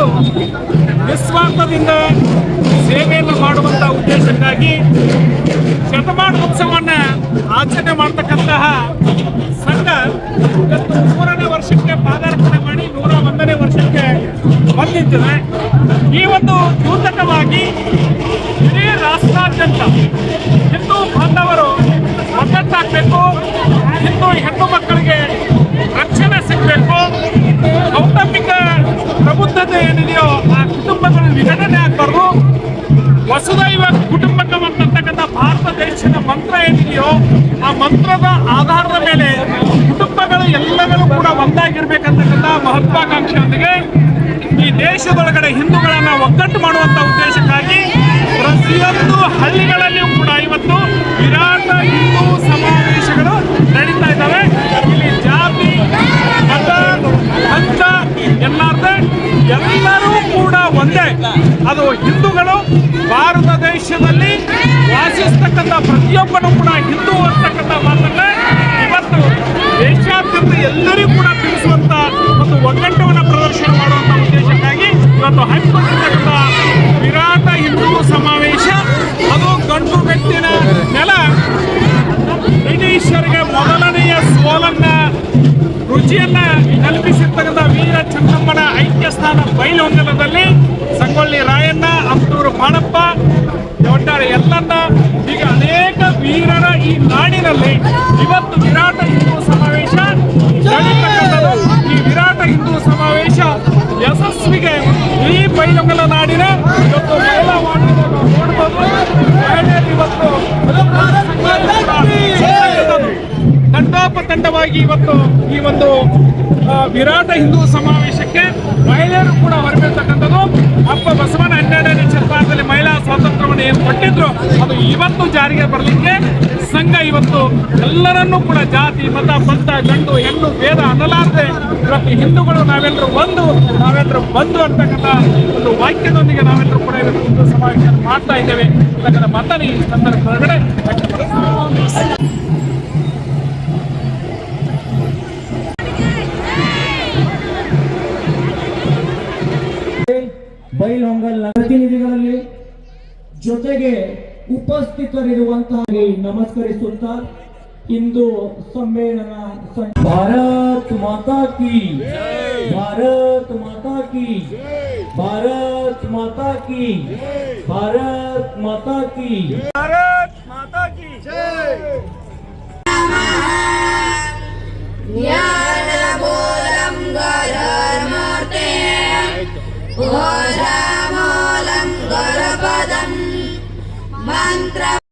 ಒಂದು ನಿಸ್ವಾರ್ಥದಿಂದ ಸೇವೆಯನ್ನು ಮಾಡುವಂತಹ ಉದ್ದೇಶಕ್ಕಾಗಿ ಶತಮಾನೋತ್ಸವವನ್ನು ಆಚರಣೆ ಮಾಡತಕ್ಕಂತಹ ಸಂಘ ಇವತ್ತು 3ನೇ ವರ್ಷಕ್ಕೆ ಪಾದಾರ್ಪಣೆ ಮಾಡಿ 101ನೇ ವರ್ಷಕ್ಕೆ ಬಂದಿದ್ದೇವೆ. ಈ ಒಂದು ಸೂಚಕವಾಗಿ ಇಡೀ ರಾಷ್ಟ್ರಾದ್ಯಂತ ಹಿಂದೂ ಬಾಂಧವರು ಒಗ್ಗಟ್ಟಾಗಬೇಕು, ಹಿಂದೂ ಹೆಣ್ಣು ಮಕ್ಕಳಿಗೆ ರಕ್ಷಣೆ ಸಿಗಬೇಕು, ಕೌಟುಂಬಿಕ ಪ್ರಬುದ್ಧತೆ ಏನಿದೆಯೋ ಆ ಕುಟುಂಬಗಳ ವಿಘಟನೆ ಆಗಬಾರ್ದು, ವಸುದೈವ ಕುಟುಂಬಕಂ ಅಂತಕ್ಕಂಥ ಭಾರತ ದೇಶದ ಮಂತ್ರ ಏನಿದೆಯೋ ಆ ಮಂತ್ರದ ಆಧಾರದ ಮೇಲೆ ಕುಟುಂಬಗಳು ಎಲ್ಲರೂ ಕೂಡ ಒಂದಾಗಿರ್ಬೇಕಂತಕ್ಕಂಥ ಮಹತ್ವಾಕಾಂಕ್ಷೆಯೊಂದಿಗೆ ಈ ದೇಶದೊಳಗಡೆ ಹಿಂದೂಗಳನ್ನು ಒಗ್ಗಟ್ಟು ಮಾಡುವಂಥ ಉದ್ದೇಶಕ್ಕಾಗಿ ಪ್ರತಿಯೊಂದು ಹಳ್ಳಿಗಳಲ್ಲಿಯೂ ಕೂಡ ಇವತ್ತು ವಿರಾಟ ಹಿಂದೂ ಸಮಾವೇಶಗಳು ನಡೀತಾ ಇದ್ದಾವೆ. ಇಲ್ಲಿ ಜಾತಿ, ಮತ, ಪಂಥ ಎನ್ನಾರ್ದೆ ಎಲ್ಲರೂ ಕೂಡ ಒಂದೇ. ಅದು ಹಿಂದೂಗಳು ಭಾರತ ದೇಶದಲ್ಲಿ ವಾಸಿಸ್ತಕ್ಕಂಥ ಪ್ರತಿಯೊಬ್ಬನು ಕೂಡ ಹಿಂದೂ ಅಂತಕ್ಕಂಥ ಮಾತನ್ನ ಇವತ್ತು ದೇಶಾದ್ಯಂತ ಎಲ್ಲರಿಗೂ ಕೂಡ ತಿಳಿಸುವಂತ ಒಂದು ಒಗ್ಗಟ್ಟವನ್ನು ಪ್ರದರ್ಶನ ಮಾಡುವಂತ ಉದ್ದೇಶಕ್ಕಾಗಿ ಇವತ್ತು ಹಮ್ಮಿಕೊಂಡಿರ್ತಕ್ಕಂಥ ವಿರಾಟ ಹಿಂದೂ ಸಮಾವೇಶ. ಅದು ಗಂಡು ಮೆಟ್ಟಿನ ನೆಲ. ಬ್ರಿಟಿಷರಿಗೆ ಮೊದಲನೆಯ ಸೋಲನ್ನ ರುಚಿಯನ್ನ ಕಲ್ಪಿಸಿರ್ತಕ್ಕಂಥ ವೀರ ಚೆನ್ನಮ್ಮನ ಐಕ್ಯ ಸ್ಥಾನ ಬೈಲಹೊಂಗಲದಲ್ಲಿ ಸಂಗೊಳ್ಳಿ ರಾಯಣ್ಣ, ಅಮಟೂರು ಬಾಣಪ್ಪ, ಒಟ್ಟಾರೆ ಎಲ್ಲನ್ನ ಈಗ ಅನೇಕ ವೀರರ ಈ ನಾಡಿನಲ್ಲಿ ಇವತ್ತು ವಿರಾಟ ಹಿಂದೂ ಸಮಾವೇಶ ನಡೀತಕ್ಕಂಥದ್ದು. ಈ ವಿರಾಟ ಹಿಂದೂ ಸಮಾವೇಶ ಯಶಸ್ವಿಗೆ ಈ ಬೈಲಹೊಂಗಲ ನಾಡಿನ ಇವತ್ತು ಮಹಿಳಾ ವಾಣಿಜ್ಯವನ್ನು ನೋಡಬಹುದು. ಮಹಿಳೆಯರು ಇವತ್ತು ತಂಡೋಪತಂಡವಾಗಿ ಇವತ್ತು ಈ ಒಂದು ವಿರಾಟ ಹಿಂದೂ ಸಮಾವೇಶಕ್ಕೆ ಮಹಿಳೆಯರು ಕೂಡ ಹೊರಬೀಳ್ತಕ್ಕಂಥದ್ದು. ಅಪ್ಪ ಬಸವನ 12ನೇ ಶತಮಾನದಲ್ಲಿ ಮಹಿಳಾ ಸ್ವಾತಂತ್ರ್ಯವನ್ನು ಏನು ಕೊಟ್ಟಿದ್ರು ಅದು ಇವತ್ತು ಜಾರಿಗೆ ಬರಲಿಕ್ಕೆ ಸಂಘ ಇವತ್ತು ಎಲ್ಲರನ್ನೂ ಕೂಡ ಜಾತಿ, ಮತ, ಪಂಥ, ಗಂಡು ಹೆಣ್ಣು ಭೇದ ಅನ್ನಲಾರದೆ ಇವತ್ತು ಹಿಂದೂಗಳು ನಾವೆಲ್ಲರೂ ಬಂದು ಅಂತಕ್ಕಂಥ ಒಂದು ವಾಕ್ಯದೊಂದಿಗೆ ನಾವೆಲ್ಲರೂ ಕೂಡ ಇವತ್ತು ಹಿಂದೂ ಸಮಾವೇಶ ಮಾಡ್ತಾ ಇದ್ದೇವೆ ಅಂತಕ್ಕಂಥ ಮಾತನ್ನು ಈ ಸಂದರ್ಭ ಹೊರಗಡೆ ಬೈಲಹೊಂಗಲ್ ಪ್ರತಿನಿಧಿಗಳಲ್ಲಿ ಜೊತೆಗೆ ಉಪಸ್ಥಿತರಿರುವಂತಹ ನಮಸ್ಕರಿಸುತ್ತಾ ಹಿಂದೂ ಸಮ್ಮೇಳನ ಭಾರತ್ ಮಾತಾ ಕಿ, ಭಾರತ್ ಮಾತಾ ಕಿ, ಭಾರತ್ ಮಾತಾ ಕಿ, ಭಾರತ್ ಮಾತಾ ಕಿ, ಭಾರತ್ ಮಾತಾ ಕಿ ಜೈ. ಜ್ಞಾನಮೂಲಂ ಗರುಡಮೂರ್ತೆ ಘೋಷಮೂಲಂ ಗುರುಪದಂ ಮಂತ್ರ